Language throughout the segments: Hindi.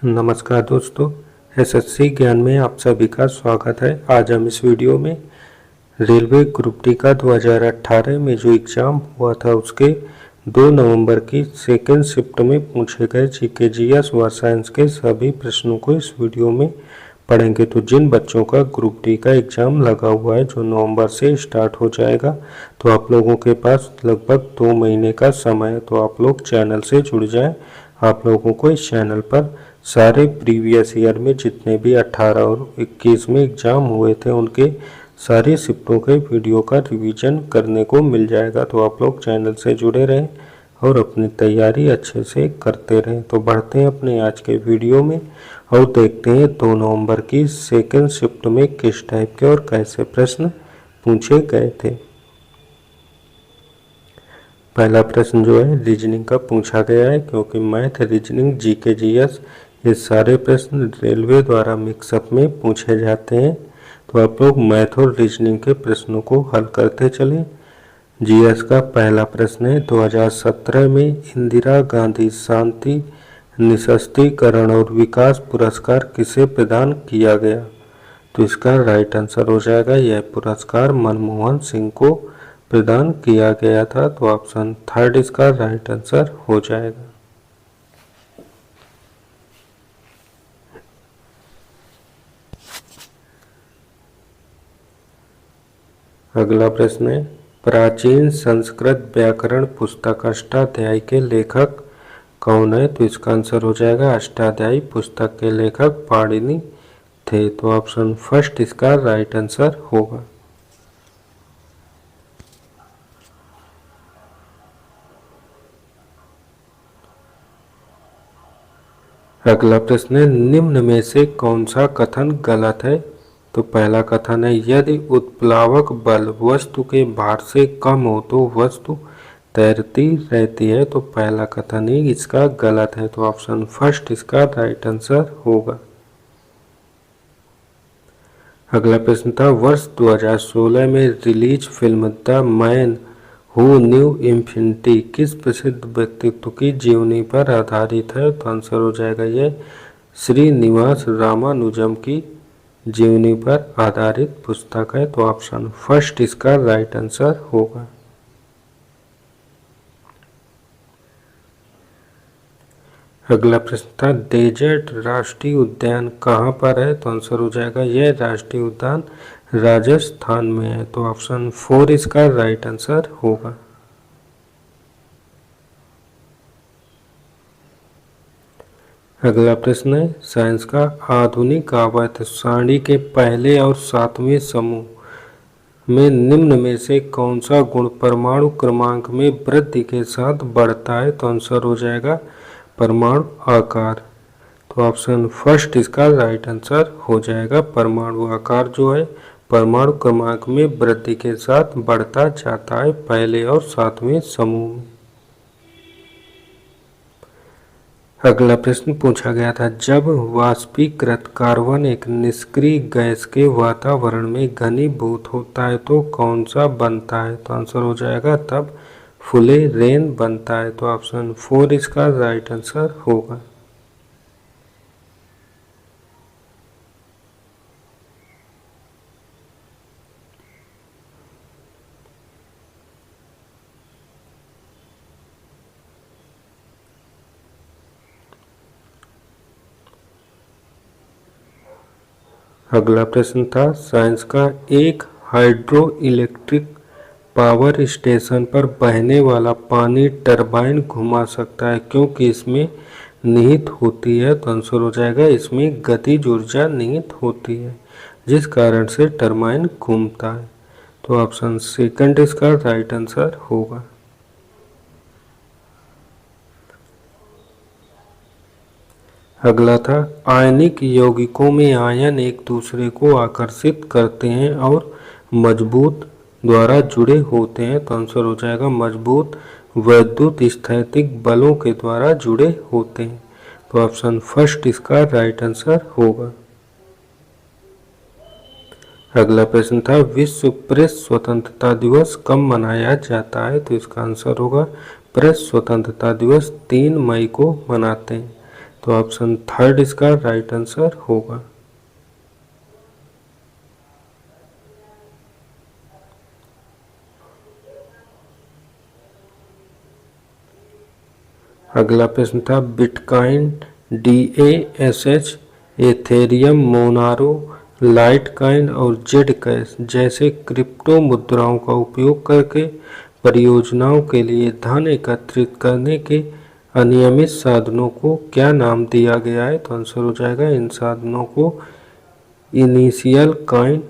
नमस्कार दोस्तों, एसएससी ज्ञान में आप सभी का स्वागत है। आज हम इस वीडियो में रेलवे ग्रुप डी का 2018 में जो एग्ज़ाम हुआ था उसके 2 नवंबर की सेकेंड शिफ्ट में पूछे गए जीके जीएस व साइंस के सभी प्रश्नों को इस वीडियो में पढ़ेंगे। तो जिन बच्चों का ग्रुप डी का एग्ज़ाम लगा हुआ है जो नवंबर से स्टार्ट हो जाएगा, तो आप लोगों के पास लगभग 2 महीने का समय है। तो आप लोग चैनल से जुड़ जाएं। आप लोगों को इस चैनल पर सारे प्रीवियस ईयर में जितने भी 18 और 21 में एग्ज़ाम हुए थे उनके सारी शिफ्टों के वीडियो का रिवीजन करने को मिल जाएगा। तो आप लोग चैनल से जुड़े रहें और अपनी तैयारी अच्छे से करते रहें। तो बढ़ते हैं अपने आज के वीडियो में और देखते हैं 2 नवंबर की सेकेंड शिफ्ट में किस टाइप के और कैसे प्रश्न पूछे गए थे। पहला प्रश्न जो है रीजनिंग का पूछा गया है, क्योंकि मैथ, रीजनिंग, जीके, जीएस ये सारे प्रश्न रेलवे द्वारा मिक्सअप में पूछे जाते हैं। तो आप लोग मैथ और रीजनिंग के प्रश्नों को हल करते चलें। जीएस का पहला प्रश्न है 2017 में इंदिरा गांधी शांति निशस्त्रीकरण और विकास पुरस्कार किसे प्रदान किया गया। तो इसका राइट आंसर हो जाएगा यह पुरस्कार मनमोहन सिंह को प्रदान किया गया था। तो ऑप्शन 3 इसका राइट आंसर हो जाएगा। अगला प्रश्न है प्राचीन संस्कृत व्याकरण पुस्तक अष्टाध्यायी के लेखक कौन है। तो इसका आंसर हो जाएगा अष्टाध्यायी पुस्तक के लेखक पाणिनि थे। तो ऑप्शन 1 इसका राइट आंसर होगा। अगला प्रश्न है निम्न में से कौन सा कथन गलत है। तो पहला कथन है यदि उत्प्लावक बल वस्तु के भार से कम हो तो वस्तु तैरती रहती है। तो पहला कथन ही इसका गलत है। तो ऑप्शन 1 इसका राइट आंसर होगा। अगला प्रश्न था वर्ष 2016 में release film the man who knew infinity किस प्रसिद्ध व्यक्तित्व की जीवनी पर आधारित है। तो आंसर हो जाएगा यह श्रीनिवास रामानुजम की जीवनी पर आधारित पुस्तक है। तो ऑप्शन 1 इसका राइट आंसर होगा। अगला प्रश्न था डेजर्ट राष्ट्रीय उद्यान कहाँ पर है। तो आंसर हो जाएगा यह राष्ट्रीय उद्यान राजस्थान में है। तो ऑप्शन 4 इसका राइट आंसर होगा। अगला प्रश्न है साइंस का आधुनिक आवर्त सारणी के पहले और 7वें समूह में निम्न में से कौन सा गुण परमाणु क्रमांक में वृद्धि के साथ बढ़ता है। तो आंसर हो जाएगा परमाणु आकार। तो ऑप्शन 1 इसका राइट आंसर हो जाएगा। परमाणु आकार जो है परमाणु क्रमांक में वृद्धि के साथ बढ़ता जाता है पहले और 7वें समूह में। अगला प्रश्न पूछा गया था जब वाष्पीकृत कार्बन एक निष्क्रिय गैस के वातावरण में घनीभूत होता है तो कौन सा बनता है। तो आंसर हो जाएगा तब फुलेरेन बनता है। तो ऑप्शन 4 इसका राइट आंसर होगा। अगला प्रश्न था साइंस का एक हाइड्रो इलेक्ट्रिक पावर स्टेशन पर बहने वाला पानी टरबाइन घुमा सकता है क्योंकि इसमें निहित होती है। तो आंसर हो जाएगा इसमें गतिज ऊर्जा निहित होती है जिस कारण से टरबाइन घूमता है। तो ऑप्शन 2 इसका राइट आंसर होगा। अगला था आयनिक यौगिकों में आयन एक दूसरे को आकर्षित करते हैं और मजबूत द्वारा जुड़े होते हैं। तो आंसर हो जाएगा मजबूत वैद्युत स्थैतिक बलों के द्वारा जुड़े होते हैं। तो ऑप्शन 1 इसका राइट आंसर होगा। अगला प्रश्न था विश्व प्रेस स्वतंत्रता दिवस कब मनाया जाता है। तो इसका आंसर होगा प्रेस स्वतंत्रता दिवस 3 मई को मनाते हैं। तो ऑप्शन थर्ड इसका राइट आंसर होगा। अगला प्रश्न था bitcoin, DASH, Ethereum, Monaro, Litecoin और जेड कैश जैसे क्रिप्टो मुद्राओं का उपयोग करके परियोजनाओं के लिए धन एकत्रित करने के अनियमित साधनों को क्या नाम दिया गया है? तो आंसर हो जाएगा इन साधनों को इनिशियल कॉइन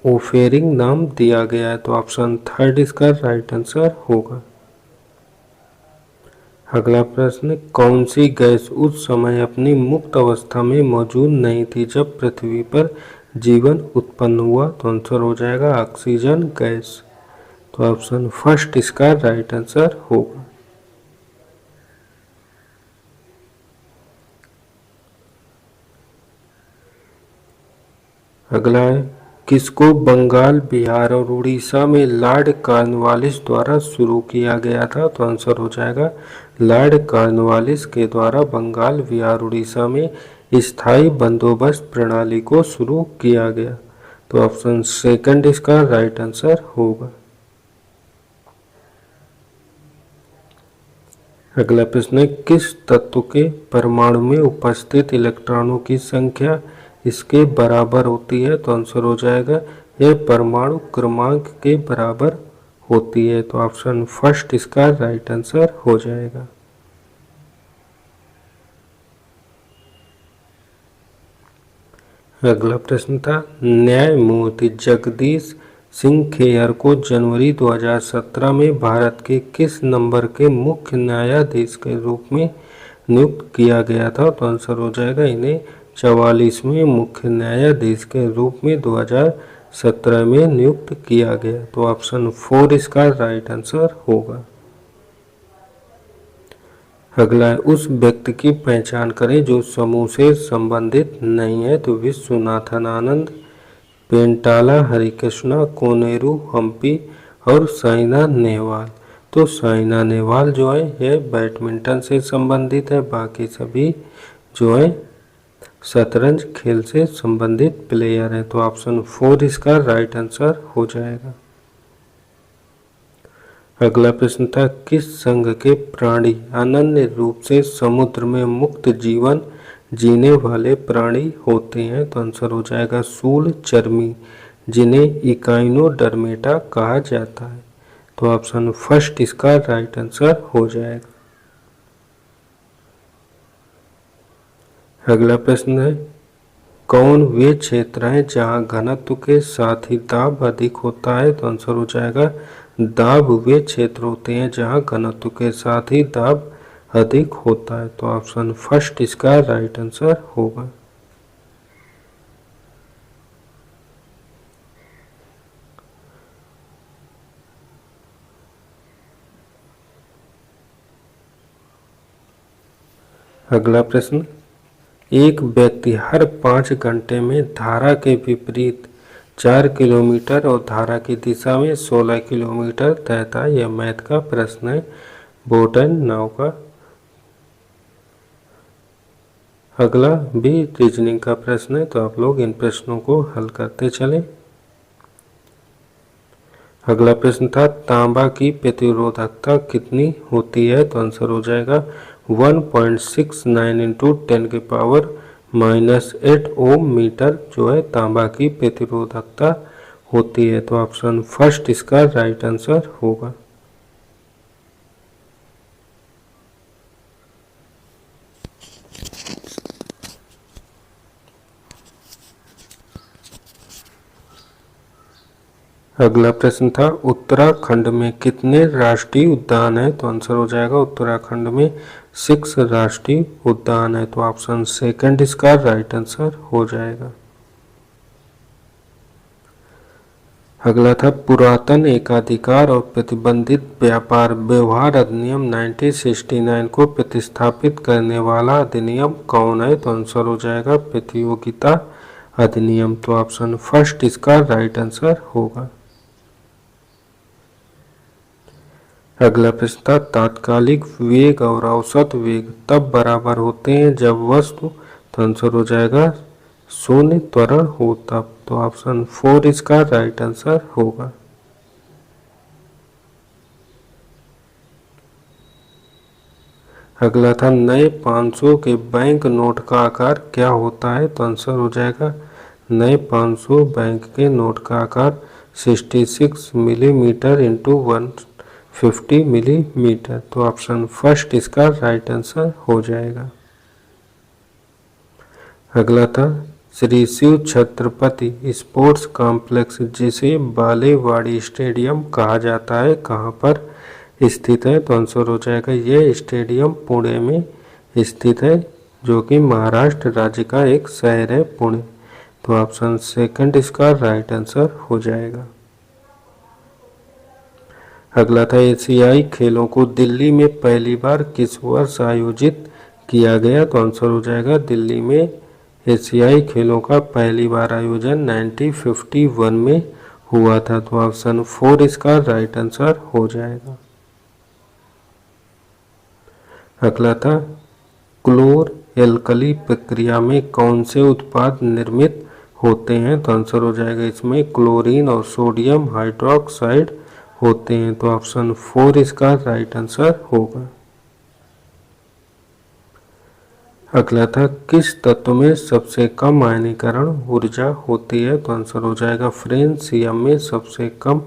ऑफरिंग नाम दिया गया है। तो ऑप्शन थर्ड इसका राइट आंसर होगा। अगला प्रश्न कौन सी गैस उस समय अपनी मुक्त अवस्था में मौजूद नहीं थी जब पृथ्वी पर जीवन उत्पन्न हुआ? तो आंसर हो जाएगा ऑक्सीजन गैस। तो ऑप्शन फर्स्ट इसका राइट आंसर होगा। अगला है किसको बंगाल, बिहार और उड़ीसा में लॉर्ड कॉर्नवालिस द्वारा शुरू किया गया था? तो आंसर हो जाएगा लॉर्ड कॉर्नवालिस के द्वारा बंगाल, बिहार, उड़ीसा में स्थायी बंदोबस्त प्रणाली को शुरू किया गया। तो ऑप्शन सेकंड इसका राइट आंसर होगा। अगला प्रश्न है किस तत्व के परमाणु में उपस्थित इलेक्ट्रॉनों की संख्या इसके बराबर होती है? तो आंसर हो जाएगा यह परमाणु क्रमांक के बराबर होती है। तो ऑप्शन फर्स्ट इसका राइट आंसर हो जाएगा। अगला प्रश्न था न्यायमूर्ति जगदीश सिंह खेयर को जनवरी 2017 में भारत के किस नंबर के मुख्य न्यायाधीश के रूप में नियुक्त किया गया था? तो आंसर हो जाएगा इन्हें 44वें मुख्य न्यायाधीश के रूप में 2017 में नियुक्त किया गया। तो ऑप्शन फोर इसका राइट आंसर होगा। अगला है उस व्यक्ति की पहचान करें जो समूह से संबंधित नहीं है? तो विश्वनाथन आनंद, पेंटाला हरिकृष्णा, कोनेरू हम्पी और साइना नेहवाल। तो साइना नेहवाल जो है यह बैडमिंटन से संबंधित है, बाकी सभी जो है शतरंज खेल से संबंधित प्लेयर है। तो ऑप्शन फोर इसका राइट आंसर हो जाएगा। अगला प्रश्न था किस संघ के प्राणी अनन्य रूप से समुद्र में मुक्त जीवन जीने वाले प्राणी होते हैं? तो आंसर हो जाएगा शूल चर्मी, जिन्हें इकाइनोडर्मेटा कहा जाता है। तो ऑप्शन फर्स्ट इसका राइट आंसर हो जाएगा। अगला प्रश्न है कौन वे क्षेत्र हैं जहां घनत्व के साथ ही दाब अधिक होता है? तो आंसर हो जाएगा दाब वे क्षेत्र होते हैं जहां घनत्व के साथ ही दाब अधिक होता है। तो ऑप्शन फर्स्ट इसका राइट आंसर होगा। अगला प्रश्न एक व्यक्ति हर 5 घंटे में धारा के विपरीत 4 किलोमीटर और धारा की दिशा में 16 किलोमीटर तैरता है। यह मैथ का प्रश्न है, बोटन नाव का। अगला भी रीजनिंग का प्रश्न है, तो आप लोग इन प्रश्नों को हल करते चलें। अगला प्रश्न था तांबा की प्रतिरोधकता कितनी होती है? तो आंसर हो जाएगा 1.69 इंटू 10⁻⁻8 ओम मीटर जो है तांबा की प्रतिरोधकता होती है। तो ऑप्शन फर्स्ट इसका राइट आंसर होगा। अगला प्रश्न था उत्तराखंड में कितने राष्ट्रीय उद्यान है? तो आंसर हो जाएगा उत्तराखंड में 6 राष्ट्रीय उद्यान है। तो ऑप्शन सेकंड इसका राइट आंसर हो जाएगा। अगला था पुरातन एकाधिकार और प्रतिबंधित व्यापार व्यवहार अधिनियम 1969 को प्रतिस्थापित करने वाला अधिनियम कौन है? तो आंसर हो जाएगा प्रतियोगिता अधिनियम। तो ऑप्शन फर्स्ट इसका राइट आंसर होगा। अगला प्रश्न था, तात्कालिक वेग और औसत वेग तब बराबर होते हैं जब वस्तु, तो आंसर हो जाएगा शून्य त्वरण हो तब। तो ऑप्शन 4 इसका राइट आंसर होगा। अगला था, नए 500 के बैंक नोट का आकार क्या होता है, तो आंसर हो जाएगा नए 500 बैंक के नोट का आकार 66 मिलीमीटर इंटू 150 मिलीमीटर। तो ऑप्शन फर्स्ट इसका राइट आंसर हो जाएगा। अगला था, श्री शिव छत्रपति स्पोर्ट्स कॉम्प्लेक्स जिसे बालेवाड़ी स्टेडियम कहा जाता है कहाँ पर स्थित है, तो आंसर हो जाएगा यह स्टेडियम पुणे में स्थित है, जो कि महाराष्ट्र राज्य का एक शहर है पुणे। तो ऑप्शन सेकंड इसका राइट आंसर हो जाएगा। अगला था, एशियाई खेलों को दिल्ली में पहली बार किस वर्ष आयोजित किया गया, तो आंसर हो जाएगा दिल्ली में एशियाई खेलों का पहली बार आयोजन 1951 में हुआ था। तो ऑप्शन 4 इसका राइट आंसर हो जाएगा। अगला था, क्लोर एल्कली प्रक्रिया में कौन से उत्पाद निर्मित होते हैं, तो आंसर हो जाएगा इसमें क्लोरीन और सोडियम हाइड्रोक्साइड होते हैं। तो ऑप्शन 4 इसका राइट आंसर होगा। अगला था, किस तत्व में सबसे कम आयनीकरण ऊर्जा होती है, तो आंसर हो जाएगा फ्रेंशियम में सबसे कम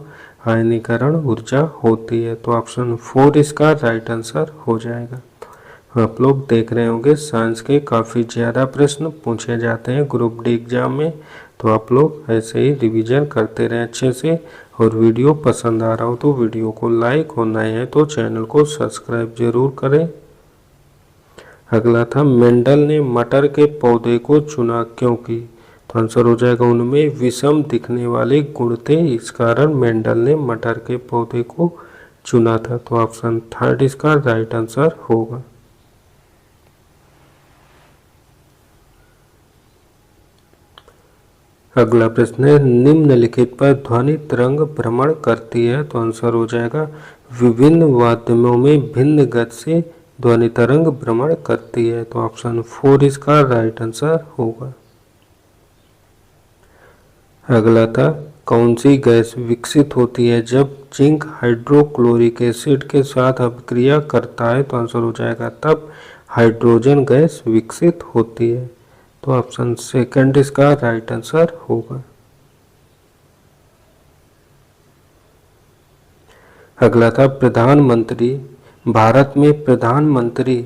आयनीकरण ऊर्जा होती है। तो ऑप्शन 4 इसका राइट आंसर हो जाएगा। आप लोग देख रहे होंगे साइंस के काफ़ी ज़्यादा प्रश्न पूछे जाते हैं ग्रुप डी एग्जाम में, तो आप लोग ऐसे ही रिवीजन करते रहें अच्छे से। और वीडियो पसंद आ रहा हो तो वीडियो को लाइक और नए हैं तो चैनल को सब्सक्राइब जरूर करें। अगला था, मेंडल ने मटर के पौधे को चुना क्योंकि, तो आंसर हो जाएगा उनमें विषम दिखने वाले गुण थे, इस कारण मेंडल ने मटर के पौधे को चुना था। तो ऑप्शन 3 इसका राइट आंसर होगा। अगला प्रश्न है, निम्नलिखित पर ध्वनि तरंग भ्रमण करती है, तो आंसर हो जाएगा विभिन्न माध्यमों में भिन्न गति से ध्वनि तरंग भ्रमण करती है। तो ऑप्शन 4 इसका राइट आंसर होगा। अगला था, कौन सी गैस विकसित होती है जब जिंक हाइड्रोक्लोरिक एसिड के साथ अभिक्रिया करता है, तो आंसर हो जाएगा तब हाइड्रोजन गैस विकसित होती है। तो ऑप्शन सेकंड इसका राइट आंसर होगा। अगला था, प्रधानमंत्री भारत में प्रधानमंत्री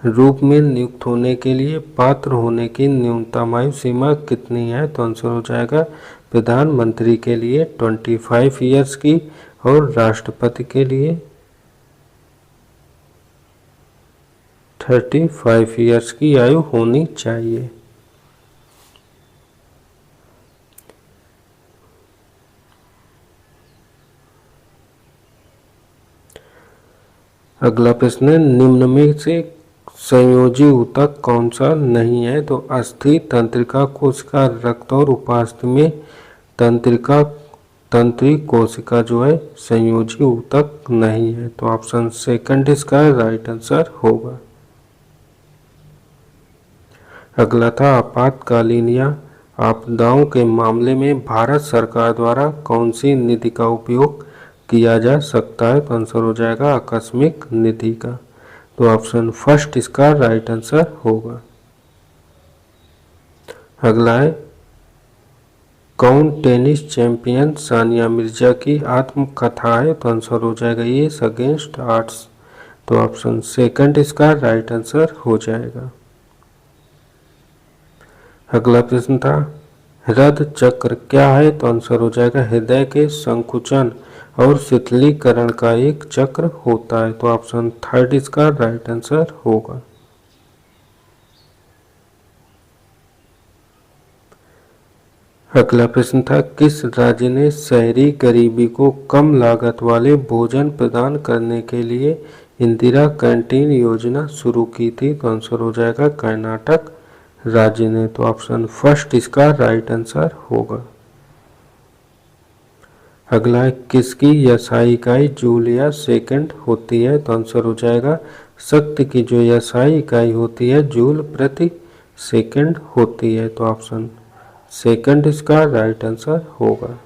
रूप में नियुक्त होने के लिए पात्र होने की न्यूनतम आयु सीमा कितनी है, तो आंसर हो जाएगा प्रधानमंत्री के लिए 25 ईयर्स की और राष्ट्रपति के लिए 35 ईयर्स की आयु होनी चाहिए। अगला प्रश्न है, निम्न में से संयोजी ऊतक कौन सा नहीं है, तो अस्थि, तंत्रिका कोशिका, रक्त और उपास्थि में तंत्रिक कोशिका जो है संयोजी ऊतक नहीं है। तो ऑप्शन सेकंड इसका राइट आंसर होगा। अगला था, आपातकालीन या आपदाओं के मामले में भारत सरकार द्वारा कौन सी निधि का उपयोग किया जा सकता है, तो आंसर हो जाएगा आकस्मिक निधि का। तो ऑप्शन फर्स्ट इसका राइट आंसर होगा। अगला है, कौन टेनिस चैंपियन सानिया मिर्जा की आत्मकथा है, तो आंसर हो जाएगा ये अगेंस्ट आर्ट्स। तो ऑप्शन सेकंड इसका राइट आंसर हो जाएगा। अगला प्रश्न था, हृद चक्र क्या है, तो आंसर हो जाएगा हृदय के संकुचन और शिथिलीकरण का एक चक्र होता है। तो ऑप्शन थर्ड इसका राइट आंसर होगा। अगला प्रश्न था, किस राज्य ने शहरी गरीबी को कम लागत वाले भोजन प्रदान करने के लिए इंदिरा कैंटीन योजना शुरू की थी, तो आंसर हो जाएगा कर्नाटक राज्य ने। तो ऑप्शन फर्स्ट इसका राइट आंसर होगा। अगला है किसकी SI इकाई जूल या सेकंड होती है, तो आंसर हो जाएगा शक्ति की जो SI इकाई होती है जूल प्रति सेकंड होती है, तो ऑप्शन सेकंड इसका राइट आंसर होगा।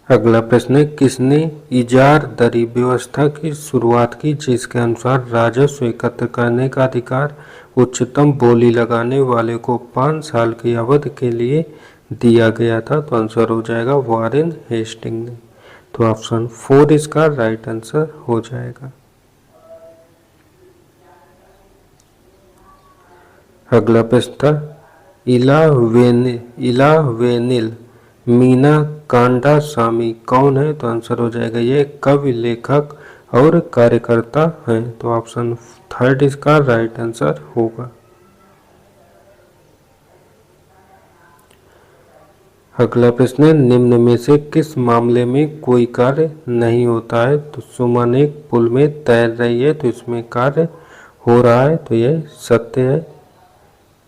अगला प्रश्न है किसने इजार दरी व्यवस्था की शुरुआत की जिसके अनुसार राजस्व एकत्र करने का अधिकार उच्चतम बोली लगाने वाले को 5 साल की अवधि के लिए दिया गया था, तो आंसर हो जाएगा वॉरेन हेस्टिंग ने, तो ऑप्शन 4 इसका राइट आंसर हो जाएगा। अगला प्रश्न था इलावेनिल मीना कांडासामी कौन है, तो आंसर हो जाएगा ये कवि लेखक और कार्यकर्ता हैं, तो ऑप्शन 3 इसका राइट आंसर होगा। अगला प्रश्न है निम्न में से किस मामले में कोई कार्य नहीं होता है, तो सुमन एक पुल में तैर रही है तो इसमें कार्य हो रहा है, तो यह सत्य है।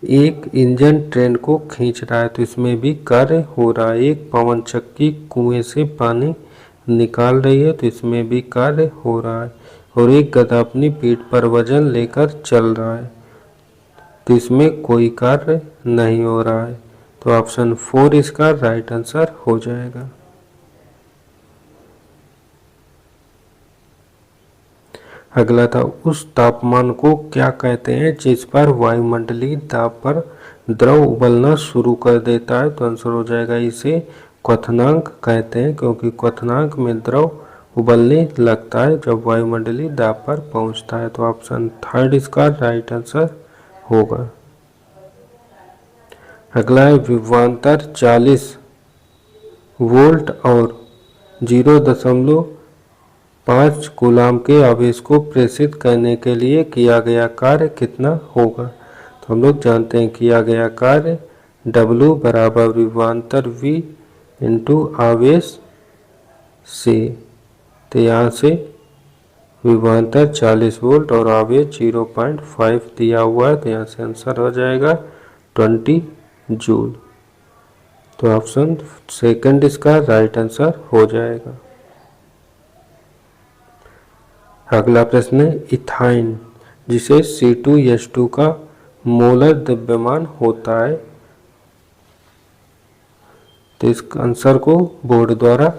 एक इंजन ट्रेन को खींच रहा है तो इसमें भी कार्य हो रहा है। एक पवन चक्की कुएं से पानी निकाल रही है तो इसमें भी कार्य हो रहा है। और एक गधा अपनी पीठ पर वजन लेकर चल रहा है तो इसमें कोई कार्य नहीं हो रहा है, तो ऑप्शन 4 इसका राइट आंसर हो जाएगा। अगला था उस तापमान को क्या कहते हैं जिस पर वायुमंडलीय दाब पर द्रव उबलना शुरू कर देता है, तो आंसर हो जाएगा इसे क्वथनांक कहते हैं, क्योंकि क्वथनांक में द्रव उबलने लगता है जब वायुमंडलीय दाब पर पहुंचता है, तो ऑप्शन 3 इसका राइट आंसर होगा। अगला है विभवांतर 40 वोल्ट और 0.5 कूलाम के आवेश को प्रेषित करने के लिए किया गया कार्य कितना होगा, तो हम लोग जानते हैं किया गया कार्य W बराबर विभवांतर V इंटू आवेश C, तो यहाँ से विभवांतर 40 वोल्ट और आवेश 0.5 दिया हुआ है, तो यहाँ से आंसर हो जाएगा 20 जूल, तो ऑप्शन 2 इसका राइट आंसर हो जाएगा। अगला प्रश्न है इथाइन जिसे C2H2 का मोलर द्रव्यमान होता है, तो इस आंसर को बोर्ड द्वारा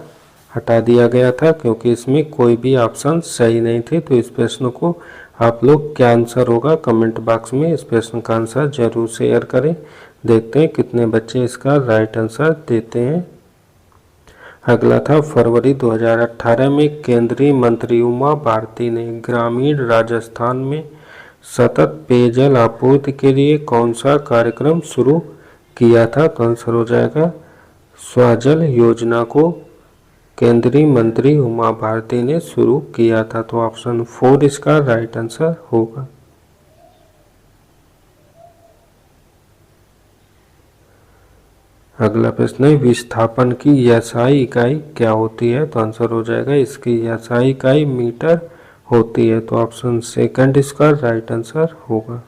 हटा दिया गया था क्योंकि इसमें कोई भी ऑप्शन सही नहीं थे, तो इस प्रश्न को आप लोग क्या आंसर होगा कमेंट बॉक्स में इस प्रश्न का आंसर जरूर शेयर करें। देखते हैं कितने बच्चे इसका राइट आंसर देते हैं। अगला था फरवरी 2018 में केंद्रीय मंत्री उमा भारती ने ग्रामीण राजस्थान में सतत पेयजल आपूर्ति के लिए कौन सा कार्यक्रम शुरू किया था, तो आंसर हो जाएगा स्वजल योजना को केंद्रीय मंत्री उमा भारती ने शुरू किया था, तो ऑप्शन 4 इसका राइट आंसर होगा। अगला प्रश्न है विस्थापन की SI इकाई क्या होती है, तो आंसर हो जाएगा इसकी SI इकाई मीटर होती है, तो ऑप्शन 2 इसका राइट आंसर होगा।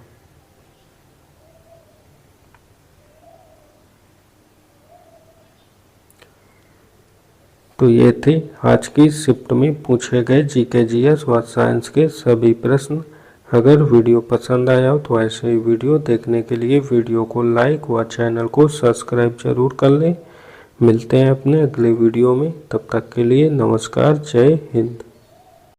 तो ये थे आज की शिफ्ट में पूछे गए GK GS व साइंस के सभी प्रश्न। अगर वीडियो पसंद आया हो तो ऐसे ही वीडियो देखने के लिए वीडियो को लाइक व चैनल को सब्सक्राइब जरूर कर लें। मिलते हैं अपने अगले वीडियो में, तब तक के लिए नमस्कार, जय हिंद।